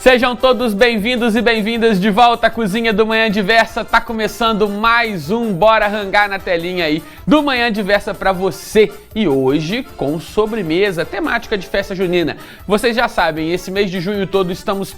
Sejam todos bem-vindos e bem-vindas de volta à Cozinha do Manhã Diversa. Tá começando mais um Bora Rangar na telinha aí do Manhã Diversa pra você. E hoje com sobremesa temática de festa junina. Vocês já sabem, esse mês de junho todo estamos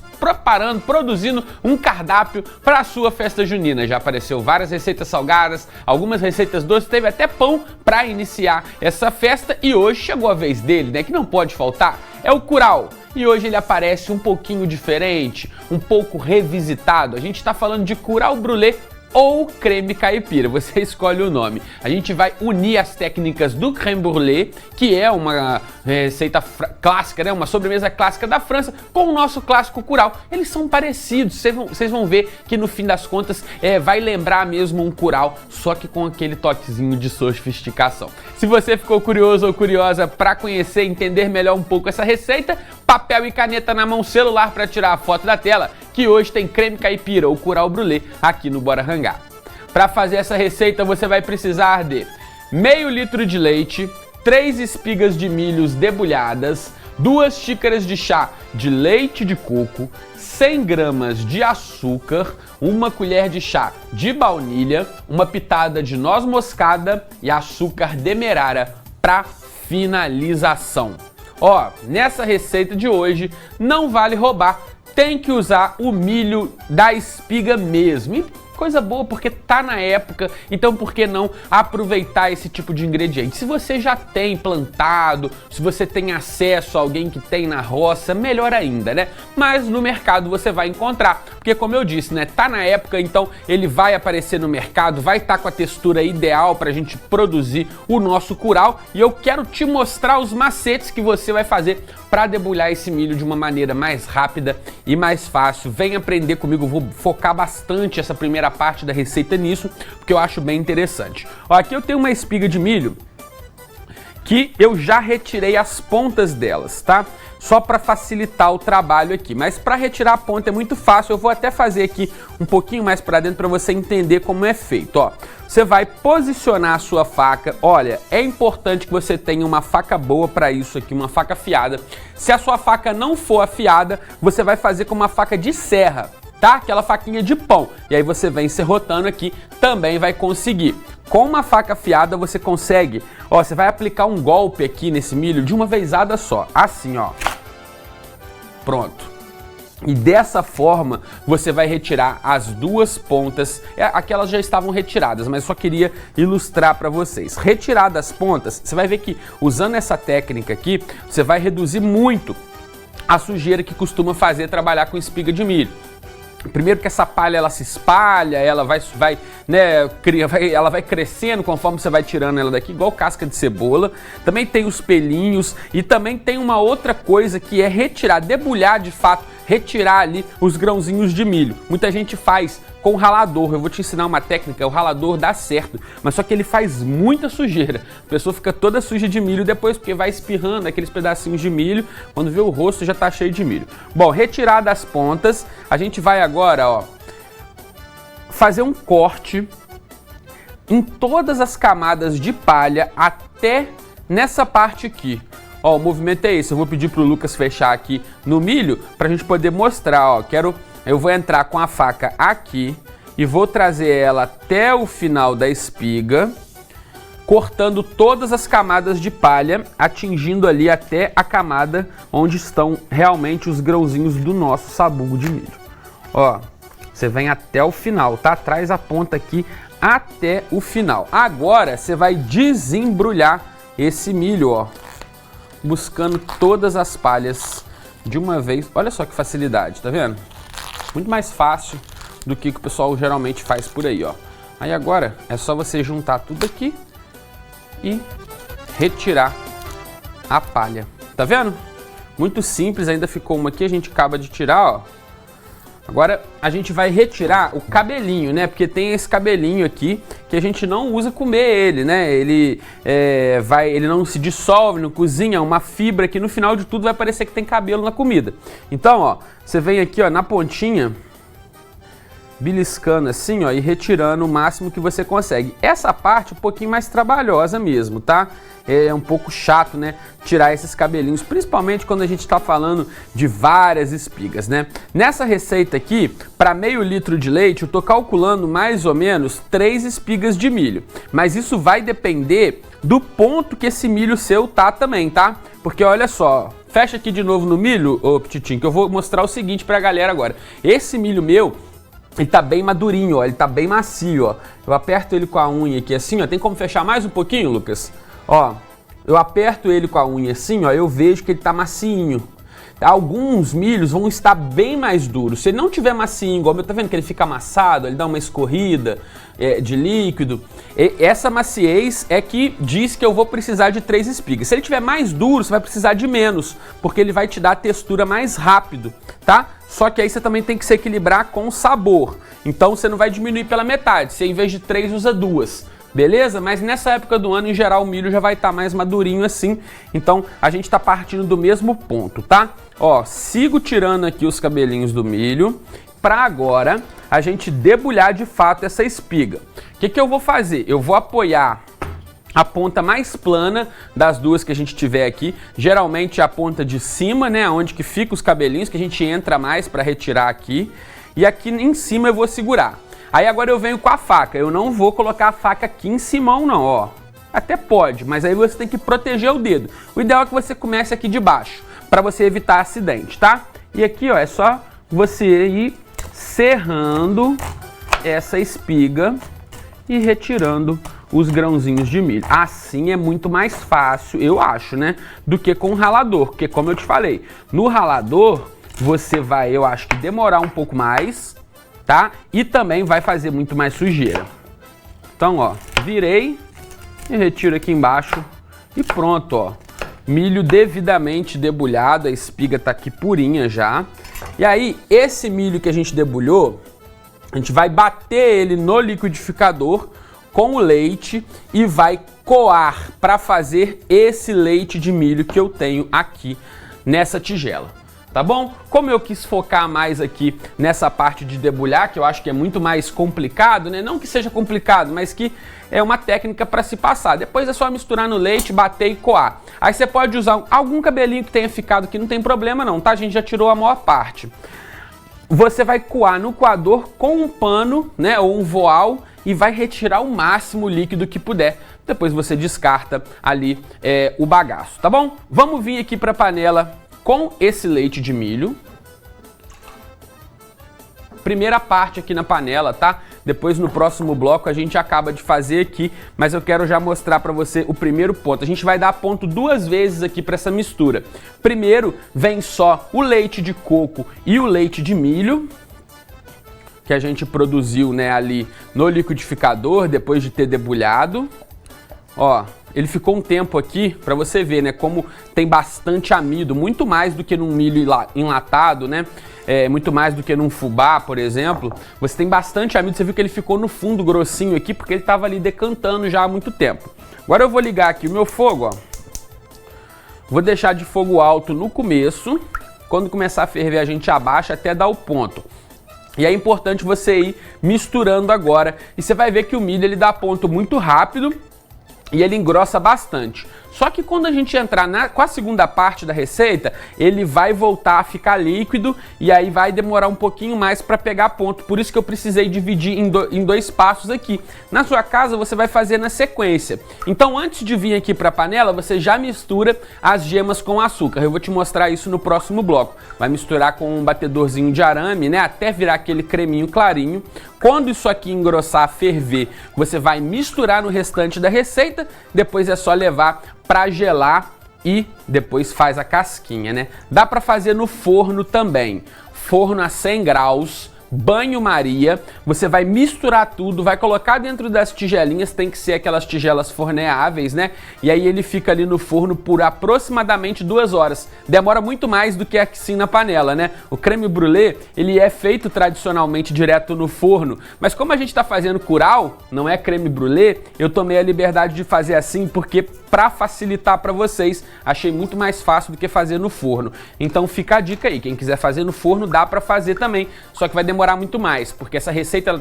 produzindo um cardápio para a sua festa junina. Já apareceu várias receitas salgadas, algumas receitas doces, teve até pão para iniciar essa festa. E hoje chegou a vez dele, né, que não pode faltar, é o curau. E hoje ele aparece um pouquinho diferente, um pouco revisitado. A gente está falando de curau brulê ou creme caipira, você escolhe o nome. A gente vai unir as técnicas do creme brulê, que é uma receita clássica, né? Uma sobremesa clássica da França, com o nosso clássico curau. Eles são parecidos, vocês vão ver que no fim das contas vai lembrar mesmo um curau, só que com aquele toquezinho de sofisticação. Se você ficou curioso ou curiosa para conhecer e entender melhor um pouco essa receita, papel e caneta na mão, celular para tirar a foto da tela, que hoje tem creme caipira ou curau brulê aqui no Bora Rangar. Para fazer essa receita você vai precisar de meio litro de leite, 3 espigas de milhos debulhadas, 2 xícaras de chá de leite de coco, 100 gramas de açúcar, 1 colher de chá de baunilha, uma pitada de noz moscada e açúcar demerara para finalização. Ó, nessa receita de hoje não vale roubar, tem que usar o milho da espiga mesmo. E coisa boa, porque tá na época, então por que não aproveitar esse tipo de ingrediente? Se você já tem plantado, se você tem acesso a alguém que tem na roça, melhor ainda, né? Mas no mercado você vai encontrar, porque como eu disse, né, tá na época, então ele vai aparecer no mercado, vai estar com a textura ideal pra gente produzir o nosso curau, e eu quero te mostrar os macetes que você vai fazer para debulhar esse milho de uma maneira mais rápida e mais fácil. Vem aprender comigo, eu vou focar bastante essa primeira parte da receita nisso, porque eu acho bem interessante. Ó, aqui eu tenho uma espiga de milho que eu já retirei as pontas delas, tá? Só para facilitar o trabalho aqui, mas para retirar a ponta é muito fácil. Eu vou até fazer aqui um pouquinho mais para dentro para você entender como é feito. Ó, você vai posicionar a sua faca. Olha, é importante que você tenha uma faca boa para isso aqui, uma faca afiada. Se a sua faca não for afiada, você vai fazer com uma faca de serra, tá? Aquela faquinha de pão. E aí você vem serrotando aqui, também vai conseguir. Com uma faca afiada você consegue, ó, você vai aplicar um golpe aqui nesse milho de uma vezada só, assim, ó. Pronto. E dessa forma você vai retirar as duas pontas, aquelas já estavam retiradas, mas só queria ilustrar para vocês. Retiradas as pontas, você vai ver que usando essa técnica aqui, você vai reduzir muito a sujeira que costuma fazer trabalhar com espiga de milho. Primeiro que essa palha ela se espalha, ela vai crescendo conforme você vai tirando ela daqui, igual casca de cebola. Também tem os pelinhos e também tem uma outra coisa que é retirar, debulhar de fato, retirar ali os grãozinhos de milho. Muita gente faz com ralador, eu vou te ensinar uma técnica, o ralador dá certo, mas só que ele faz muita sujeira. A pessoa fica toda suja de milho depois, porque vai espirrando aqueles pedacinhos de milho, quando vê o rosto já tá cheio de milho. Bom, retirar das pontas, a gente vai agora, ó, fazer um corte em todas as camadas de palha até nessa parte aqui. Ó, o movimento é esse, eu vou pedir pro Lucas fechar aqui no milho pra gente poder mostrar, ó, eu vou entrar com a faca aqui e vou trazer ela até o final da espiga, cortando todas as camadas de palha, atingindo ali até a camada onde estão realmente os grãozinhos do nosso sabugo de milho. Ó, você vem até o final, tá? Traz a ponta aqui até o final. Agora você vai desembrulhar esse milho, ó, buscando todas as palhas de uma vez. Olha só que facilidade, tá vendo? Muito mais fácil do que o pessoal geralmente faz por aí, ó. Aí agora é só você juntar tudo aqui e retirar a palha. Tá vendo? Muito simples, ainda ficou uma aqui, a gente acaba de tirar, ó. Agora a gente vai retirar o cabelinho, né? Porque tem esse cabelinho aqui que a gente não usa comer ele, né? Ele não se dissolve, não cozinha, é uma fibra que no final de tudo vai parecer que tem cabelo na comida. Então, ó, você vem aqui, ó, na pontinha beliscando assim, ó, e retirando o máximo que você consegue. Essa parte é um pouquinho mais trabalhosa mesmo, tá? É um pouco chato, né, tirar esses cabelinhos, principalmente quando a gente está falando de várias espigas, né? Nessa receita aqui, para meio litro de leite, eu tô calculando mais ou menos 3 espigas de milho. Mas isso vai depender do ponto que esse milho seu tá também, tá? Porque olha só, fecha aqui de novo no milho, ô Petitinho, que eu vou mostrar o seguinte pra galera agora. Esse milho meu, ele tá bem madurinho, ó, ele tá bem macio, ó. Eu aperto ele com a unha aqui assim, ó. Tem como fechar mais um pouquinho, Lucas? Ó, eu aperto ele com a unha assim, ó, eu vejo que ele tá macinho. Alguns milhos vão estar bem mais duros. Se ele não tiver macinho, igual, tá vendo que ele fica amassado, ele dá uma escorrida de líquido. Essa maciez é que diz que eu vou precisar de 3 espigas. Se ele tiver mais duro, você vai precisar de menos, porque ele vai te dar a textura mais rápido, tá? Só que aí você também tem que se equilibrar com o sabor. Então você não vai diminuir pela metade. Você, em vez de 3, usa 2. Beleza? Mas nessa época do ano, em geral, o milho já vai estar mais madurinho assim. Então, a gente tá partindo do mesmo ponto, tá? Ó, sigo tirando aqui os cabelinhos do milho para agora a gente debulhar de fato essa espiga. O que eu vou fazer? Eu vou apoiar a ponta mais plana das duas que a gente tiver aqui, geralmente a ponta de cima, né, onde que fica os cabelinhos, que a gente entra mais para retirar aqui. E aqui em cima eu vou segurar. Aí agora eu venho com a faca, eu não vou colocar a faca aqui em cima não, ó. Até pode, mas aí você tem que proteger o dedo. O ideal é que você comece aqui de baixo, para você evitar acidente, tá? E aqui, ó, é só você ir serrando essa espiga e retirando os grãozinhos de milho. Assim é muito mais fácil, eu acho, né? Do que com o ralador, porque como eu te falei, no ralador você vai, eu acho que demorar um pouco mais, tá? E também vai fazer muito mais sujeira. Então, ó, virei e retiro aqui embaixo e pronto, ó. Milho devidamente debulhado, a espiga tá aqui purinha já. E aí, esse milho que a gente debulhou, a gente vai bater ele no liquidificador com o leite e vai coar para fazer esse leite de milho que eu tenho aqui nessa tigela. Tá bom? Como eu quis focar mais aqui nessa parte de debulhar, que eu acho que é muito mais complicado, né? Não que seja complicado, mas que é uma técnica para se passar. Depois é só misturar no leite, bater e coar. Aí você pode usar algum cabelinho que tenha ficado aqui, não tem problema não, tá? A gente já tirou a maior parte. Você vai coar no coador com um pano, né? Ou um voal e vai retirar o máximo líquido que puder. Depois você descarta ali o bagaço, tá bom? Vamos vir aqui para a panela com esse leite de milho. Primeira parte aqui na panela, tá? Depois no próximo bloco a gente acaba de fazer aqui, mas eu quero já mostrar para você o primeiro ponto. A gente vai dar ponto 2 vezes aqui para essa mistura. Primeiro vem só o leite de coco e o leite de milho, que a gente produziu, né, ali no liquidificador depois de ter debulhado. Ó, ele ficou um tempo aqui para você ver, né, como tem bastante amido, muito mais do que num milho enlatado, né, muito mais do que num fubá, por exemplo. Você tem bastante amido, você viu que ele ficou no fundo grossinho aqui porque ele estava ali decantando já há muito tempo. Agora eu vou ligar aqui o meu fogo, ó. Vou deixar de fogo alto no começo, quando começar a ferver a gente abaixa até dar o ponto. E é importante você ir misturando agora e você vai ver que o milho ele dá ponto muito rápido e ele engrossa bastante. Só que quando a gente entrar com a segunda parte da receita, ele vai voltar a ficar líquido e aí vai demorar um pouquinho mais para pegar ponto. Por isso que eu precisei dividir em 2 passos aqui. Na sua casa você vai fazer na sequência. Então antes de vir aqui para a panela, você já mistura as gemas com açúcar. Eu vou te mostrar isso no próximo bloco. Vai misturar com um batedorzinho de arame, né, até virar aquele creminho clarinho. Quando isso aqui engrossar, ferver, você vai misturar no restante da receita. Depois é só levar para gelar e depois faz a casquinha, né? Dá para fazer no forno também. Forno a 100 graus, banho-maria. Você vai misturar tudo, vai colocar dentro das tigelinhas, tem que ser aquelas tigelas forneáveis, né? E aí ele fica ali no forno por aproximadamente 2 horas. Demora muito mais do que assim na panela, né? O creme brulee, ele é feito tradicionalmente direto no forno, mas como a gente tá fazendo curau, não é creme brulee, eu tomei a liberdade de fazer assim porque para facilitar para vocês, achei muito mais fácil do que fazer no forno. Então fica a dica aí, quem quiser fazer no forno dá para fazer também, só que vai demorar demorar muito mais, porque essa receita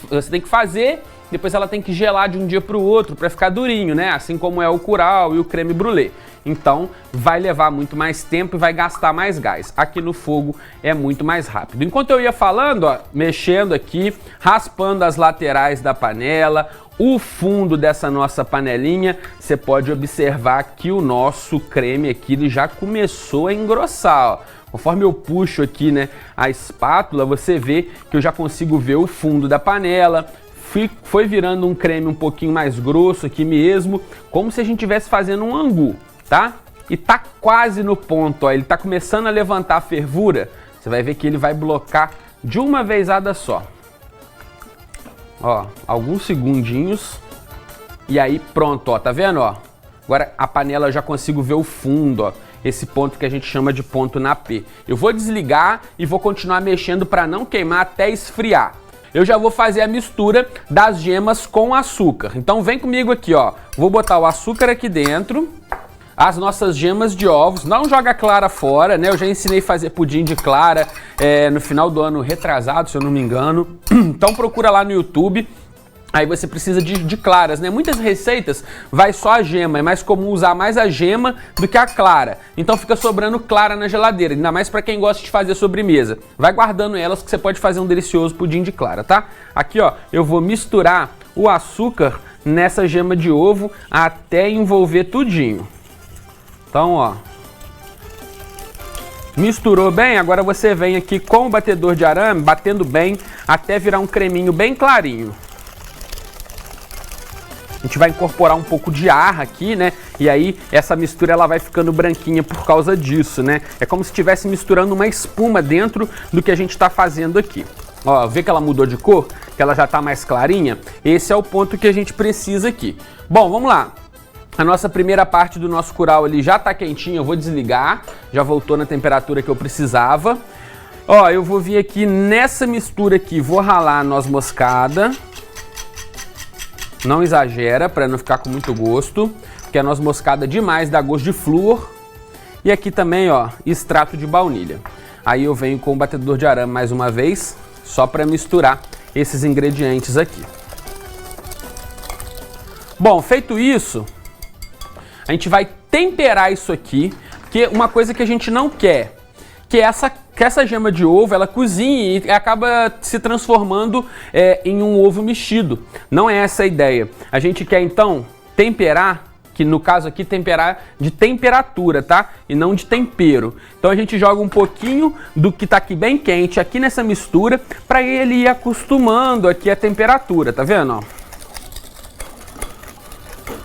você tem que fazer, depois ela tem que gelar de um dia para o outro para ficar durinho, né? Assim como é o curau e o creme brulee. Então vai levar muito mais tempo e vai gastar mais gás. Aqui no fogo é muito mais rápido. Enquanto eu ia falando, ó, mexendo aqui, raspando as laterais da panela, o fundo dessa nossa panelinha, você pode observar que o nosso creme aqui ele já começou a engrossar, ó. Conforme eu puxo aqui, né, a espátula, você vê que eu já consigo ver o fundo da panela. Foi virando um creme um pouquinho mais grosso aqui mesmo, como se a gente estivesse fazendo um angu, tá? E tá quase no ponto, ó, ele tá começando a levantar a fervura. Você vai ver que ele vai blocar de uma vezada só. Ó, alguns segundinhos e aí pronto, ó, tá vendo, ó? Agora a panela eu já consigo ver o fundo, ó, esse ponto que a gente chama de ponto na P. Eu vou desligar e vou continuar mexendo para não queimar até esfriar. Eu já vou fazer a mistura das gemas com açúcar. Então vem comigo aqui, ó. Vou botar o açúcar aqui dentro, as nossas gemas de ovos. Não joga clara fora, né? Eu já ensinei a fazer pudim de clara no final do ano retrasado, se eu não me engano. Então procura lá no YouTube. Aí você precisa de claras, né? Muitas receitas vai só a gema, é mais comum usar mais a gema do que a clara. Então fica sobrando clara na geladeira, ainda mais para quem gosta de fazer sobremesa. Vai guardando elas que você pode fazer um delicioso pudim de clara, tá? Aqui, ó, eu vou misturar o açúcar nessa gema de ovo até envolver tudinho. Então, ó, misturou bem, agora você vem aqui com o batedor de arame, batendo bem até virar um creminho bem clarinho. A gente vai incorporar um pouco de ar aqui, né? E aí essa mistura ela vai ficando branquinha por causa disso, né? É como se estivesse misturando uma espuma dentro do que a gente está fazendo aqui. Ó, vê que ela mudou de cor? Que ela já está mais clarinha? Esse é o ponto que a gente precisa aqui. Bom, vamos lá. A nossa primeira parte do nosso curau ali já está quentinha, eu vou desligar. Já voltou na temperatura que eu precisava. Ó, eu vou vir aqui nessa mistura aqui, vou ralar a noz moscada. Não exagera, para não ficar com muito gosto, porque a noz moscada demais dá gosto de flúor. E aqui também, ó, extrato de baunilha. Aí eu venho com o batedor de arame mais uma vez, só para misturar esses ingredientes aqui. Bom, feito isso, a gente vai temperar isso aqui, porque uma coisa que a gente não quer, que essa gema de ovo, ela cozinha e acaba se transformando em um ovo mexido. Não é essa a ideia. A gente quer, então, temperar, que no caso aqui, temperar de temperatura, tá? E não de tempero. Então a gente joga um pouquinho do que tá aqui bem quente aqui nessa mistura, para ele ir acostumando aqui a temperatura, tá vendo? Ó?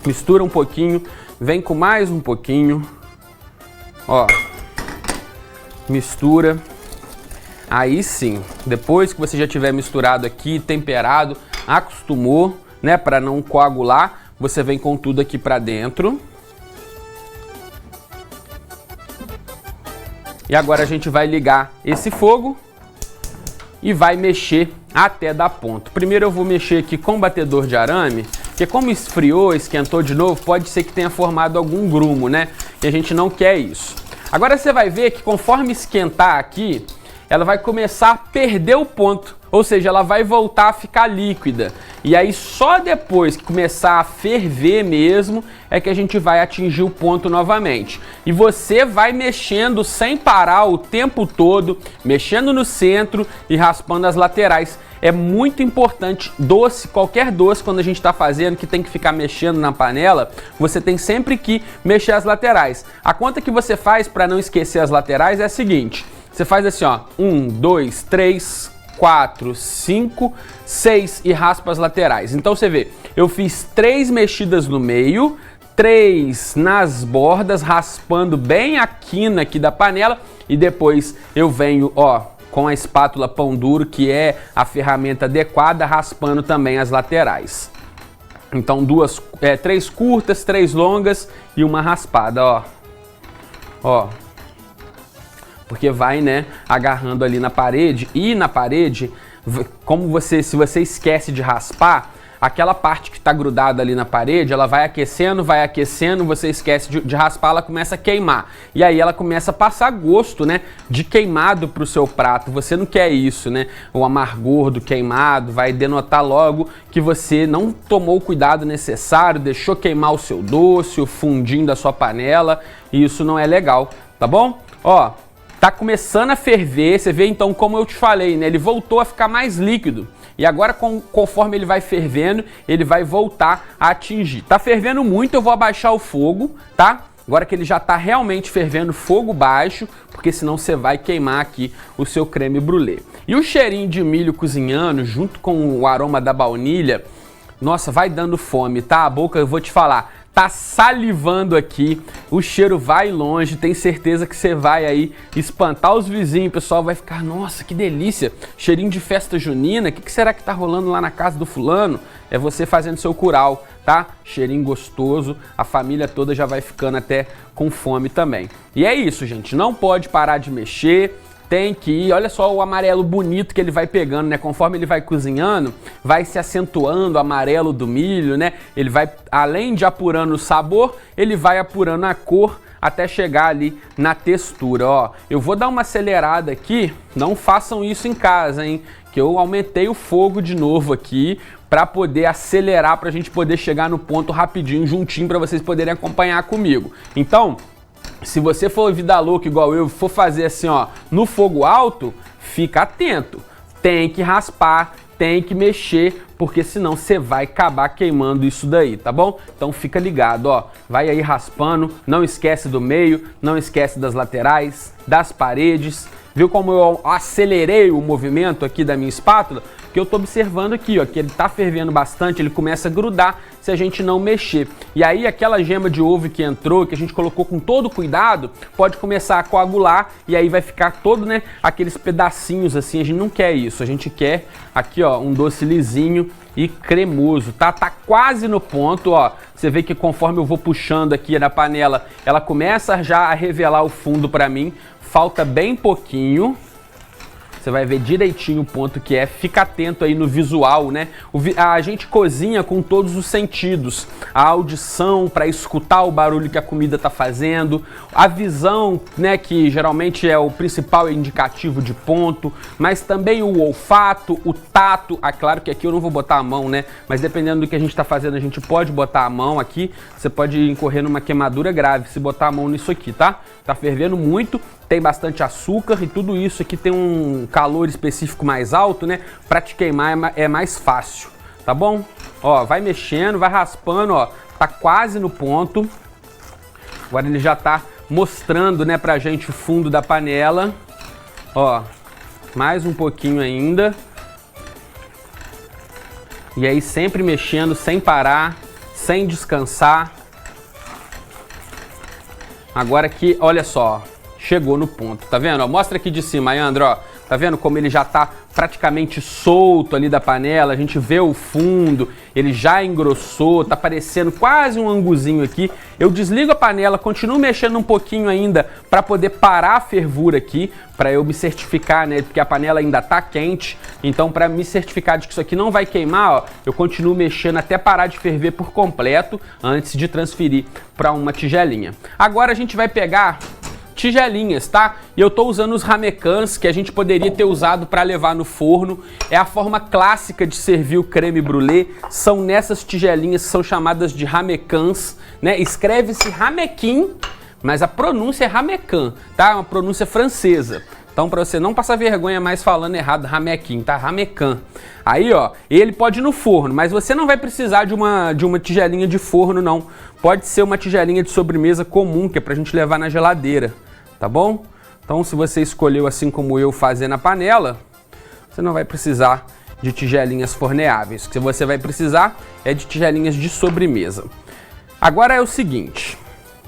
Mistura um pouquinho, vem com mais um pouquinho, ó. Mistura, aí sim, depois que você já tiver misturado aqui, temperado, acostumou, né, para não coagular, você vem com tudo aqui para dentro. E agora a gente vai ligar esse fogo e vai mexer até dar ponto. Primeiro eu vou mexer aqui com o batedor de arame, porque como esfriou, esquentou de novo, pode ser que tenha formado algum grumo, né, e a gente não quer isso. Agora você vai ver que conforme esquentar aqui, ela vai começar a perder o ponto, ou seja, ela vai voltar a ficar líquida. E aí só depois que começar a ferver mesmo, é que a gente vai atingir o ponto novamente. E você vai mexendo sem parar o tempo todo, mexendo no centro e raspando as laterais. É muito importante, doce, qualquer doce quando a gente está fazendo, que tem que ficar mexendo na panela, você tem sempre que mexer as laterais. A conta que você faz para não esquecer as laterais é a seguinte, você faz assim, ó, 1, 2, 3, 4, 5, 6 e raspa as laterais. Então você vê, eu fiz 3 mexidas no meio, 3 nas bordas, raspando bem a quina aqui da panela e depois eu venho, ó, com a espátula pão duro, que é a ferramenta adequada, raspando também as laterais. Então 3 curtas, 3 longas e uma raspada, ó. Ó. Porque vai, né, agarrando ali na parede, e na parede, como se você esquece de raspar, aquela parte que está grudada ali na parede, ela vai aquecendo, você esquece de raspar, ela começa a queimar. E aí ela começa a passar gosto, né, de queimado pro seu prato. Você não quer isso, né? O amargor do queimado vai denotar logo que você não tomou o cuidado necessário, deixou queimar o seu doce, o fundinho da sua panela, e isso não é legal, tá bom? Ó, tá começando a ferver, você vê então como eu te falei, né? Ele voltou a ficar mais líquido. E agora, conforme ele vai fervendo, ele vai voltar a atingir. Tá fervendo muito, eu vou abaixar o fogo, tá? Agora que ele já tá realmente fervendo, fogo baixo, porque senão você vai queimar aqui o seu creme brulee. E o cheirinho de milho cozinhando, junto com o aroma da baunilha, nossa, vai dando fome, tá? A boca, eu vou te falar, tá salivando aqui, o cheiro vai longe, tenho certeza que você vai aí espantar os vizinhos, o pessoal vai ficar, nossa, que delícia, cheirinho de festa junina, o que será que tá rolando lá na casa do fulano? É você fazendo seu curau, tá? Cheirinho gostoso, a família toda já vai ficando até com fome também. E é isso, gente, não pode parar de mexer, tem que ir, olha só o amarelo bonito que ele vai pegando, né? Conforme ele vai cozinhando, vai se acentuando o amarelo do milho, né? Ele vai, além de apurando o sabor, ele vai apurando a cor até chegar ali na textura, ó. Eu vou dar uma acelerada aqui, não façam isso em casa, hein? Que eu aumentei o fogo de novo aqui para poder acelerar, para a gente poder chegar no ponto rapidinho, juntinho, para vocês poderem acompanhar comigo. Então, se você for vida louca igual eu, for fazer assim, ó, no fogo alto, fica atento. Tem que raspar, tem que mexer, porque senão você vai acabar queimando isso daí, tá bom? Então fica ligado, ó. Vai aí raspando, não esquece do meio, não esquece das laterais, das paredes. Viu como eu acelerei o movimento aqui da minha espátula? Que eu tô observando aqui, ó, que ele tá fervendo bastante, ele começa a grudar se a gente não mexer. E aí aquela gema de ovo que entrou, que a gente colocou com todo cuidado, pode começar a coagular e aí vai ficar todo, né, aqueles pedacinhos assim, a gente não quer isso, a gente quer aqui, ó, um doce lisinho e cremoso, tá? Tá quase no ponto, ó. Você vê que conforme eu vou puxando aqui na panela, ela começa já a revelar o fundo pra mim. Falta bem pouquinho. Você vai ver direitinho o ponto que é. Fica atento aí no visual, né? A gente cozinha com todos os sentidos. A audição para escutar o barulho que a comida tá fazendo. A visão, né? Que geralmente é o principal indicativo de ponto. Mas também o olfato, o tato. Ah, claro que aqui eu não vou botar a mão, né? Mas dependendo do que a gente tá fazendo, a gente pode botar a mão aqui. Você pode incorrer numa queimadura grave se botar a mão nisso aqui, tá? Tá fervendo muito. Tem bastante açúcar e tudo isso aqui tem um calor específico mais alto, né? Pra te queimar é mais fácil, tá bom? Ó, vai mexendo, vai raspando, ó. Tá quase no ponto. Agora ele já tá mostrando, né, pra gente o fundo da panela. Ó, mais um pouquinho ainda. E aí sempre mexendo, sem parar, sem descansar. Agora aqui, olha só. Chegou no ponto, tá vendo? Ó, mostra aqui de cima, Ayandro, ó. Tá vendo como ele já tá praticamente solto ali da panela? A gente vê o fundo, ele já engrossou, tá parecendo quase um anguzinho aqui. Eu desligo a panela, continuo mexendo um pouquinho ainda para poder parar a fervura aqui, para eu me certificar, né? Porque a panela ainda tá quente. Então, para me certificar de que isso aqui não vai queimar, ó, eu continuo mexendo até parar de ferver por completo antes de transferir para uma tigelinha. Agora a gente vai pegar tigelinhas, tá? E eu tô usando os ramecãs que a gente poderia ter usado para levar no forno. É a forma clássica de servir o creme brulee. São nessas tigelinhas que são chamadas de ramecãs, né? Escreve-se ramequim, mas a pronúncia é ramecan, tá? É uma pronúncia francesa. Então, para você não passar vergonha mais falando errado, ramequim, tá? Ramecan. Aí, ó, ele pode ir no forno, mas você não vai precisar de uma tigelinha de forno, não. Pode ser uma tigelinha de sobremesa comum, que é pra gente levar na geladeira, tá bom? Então, se você escolheu, assim como eu, fazer na panela, você não vai precisar de tigelinhas forneáveis. O que você vai precisar é de tigelinhas de sobremesa. Agora é o seguinte,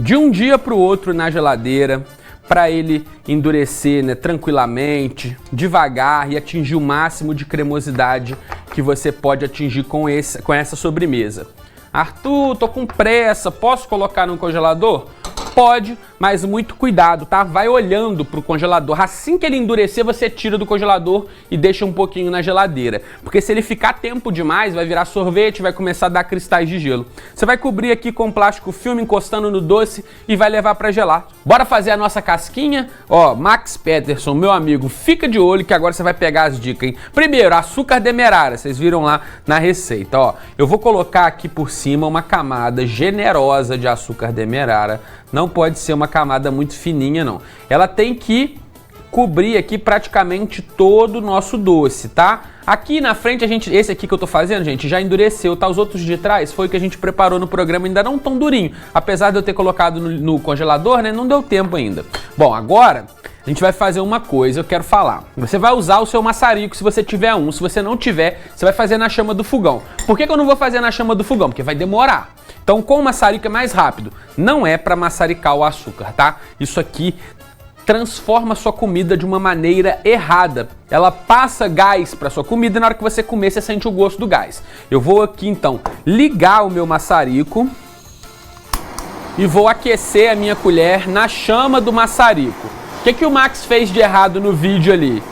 de um dia para o outro na geladeira, para ele endurecer, né, tranquilamente, devagar e atingir o máximo de cremosidade que você pode atingir com essa sobremesa. Arthur, tô com pressa, posso colocar no congelador? Pode, mas muito cuidado, tá? Vai olhando pro congelador. Assim que ele endurecer, você tira do congelador e deixa um pouquinho na geladeira. Porque se ele ficar tempo demais, vai virar sorvete, vai começar a dar cristais de gelo. Você vai cobrir aqui com plástico filme, encostando no doce e vai levar pra gelar. Bora fazer a nossa casquinha? Ó, Max Peterson, meu amigo, fica de olho que agora você vai pegar as dicas, hein? Primeiro, açúcar demerara, vocês viram lá na receita, ó. Eu vou colocar aqui por cima uma camada generosa de açúcar demerara. Não pode ser uma camada muito fininha, não. Ela tem que cobrir aqui praticamente todo o nosso doce, tá? Aqui na frente esse aqui que eu tô fazendo, gente, já endureceu, tá? Os outros de trás foi o que a gente preparou no programa, ainda não tão durinho. Apesar de eu ter colocado no congelador, né, não deu tempo ainda. Bom, agora a gente vai fazer uma coisa, eu quero falar. Você vai usar o seu maçarico se você tiver um, se você não tiver, você vai fazer na chama do fogão. Por que eu não vou fazer na chama do fogão? Porque vai demorar. Então com o maçarico é mais rápido. Não é para maçaricar o açúcar, tá? Isso aqui transforma a sua comida de uma maneira errada. Ela passa gás para sua comida e na hora que você comer, você sente o gosto do gás. Eu vou aqui então ligar o meu maçarico e vou aquecer a minha colher na chama do maçarico. O que o Max fez de errado no vídeo ali?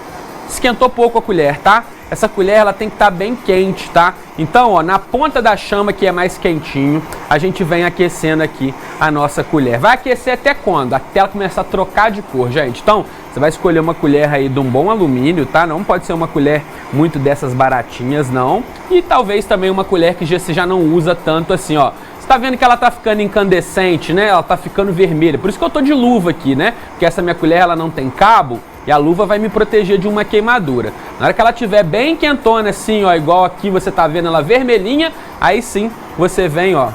Esquentou pouco a colher, tá? Essa colher ela tem que estar bem quente, tá? Então, ó, na ponta da chama que é mais quentinho, a gente vem aquecendo aqui a nossa colher. Vai aquecer até quando? Até ela começar a trocar de cor, gente. Então, você vai escolher uma colher aí de um bom alumínio, tá? Não pode ser uma colher muito dessas baratinhas, não. E talvez também uma colher que você já não usa tanto assim, ó. Você tá vendo que ela tá ficando incandescente, né? Ela tá ficando vermelha. Por isso que eu tô de luva aqui, né? Porque essa minha colher, ela não tem cabo. E a luva vai me proteger de uma queimadura. Na hora que ela estiver bem quentona assim, ó, igual aqui você tá vendo ela vermelhinha, aí sim você vem, ó,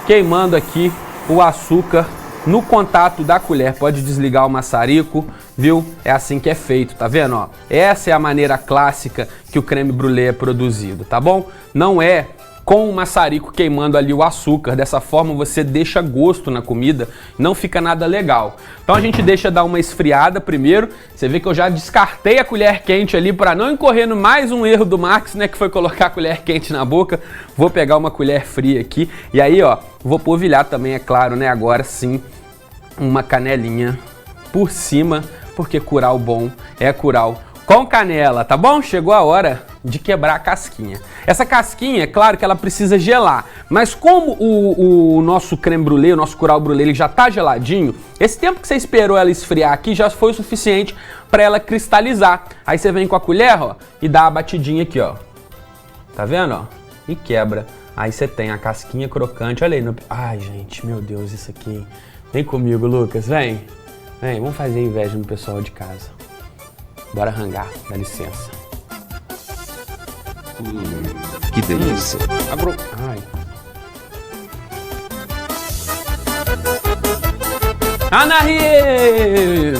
queimando aqui o açúcar no contato da colher. Pode desligar o maçarico, viu? É assim que é feito, tá vendo, ó? Essa é a maneira clássica que o creme brulee é produzido, tá bom? Não é com o maçarico queimando ali o açúcar. Dessa forma você deixa gosto na comida, não fica nada legal. Então a gente deixa dar uma esfriada primeiro. Você vê que eu já descartei a colher quente ali para não incorrer no mais um erro do Max, né, que foi colocar a colher quente na boca. Vou pegar uma colher fria aqui e aí, ó, vou polvilhar também, é claro, né, agora sim, uma canelinha por cima, porque curau bom é curau com canela, tá bom? Chegou a hora de quebrar a casquinha. Essa casquinha, é claro que ela precisa gelar, mas como o nosso creme brulee, o nosso curau brulee, ele já tá geladinho, esse tempo que você esperou ela esfriar aqui já foi o suficiente para ela cristalizar. Aí você vem com a colher, ó, e dá a batidinha aqui, ó. Tá vendo, ó? E quebra. Aí você tem a casquinha crocante, olha aí. Ai, gente, meu Deus, isso aqui. Vem comigo, Lucas, vem. Vem, vamos fazer inveja no pessoal de casa. Bora rangar, dá licença. Que delícia. Ai. Anahi!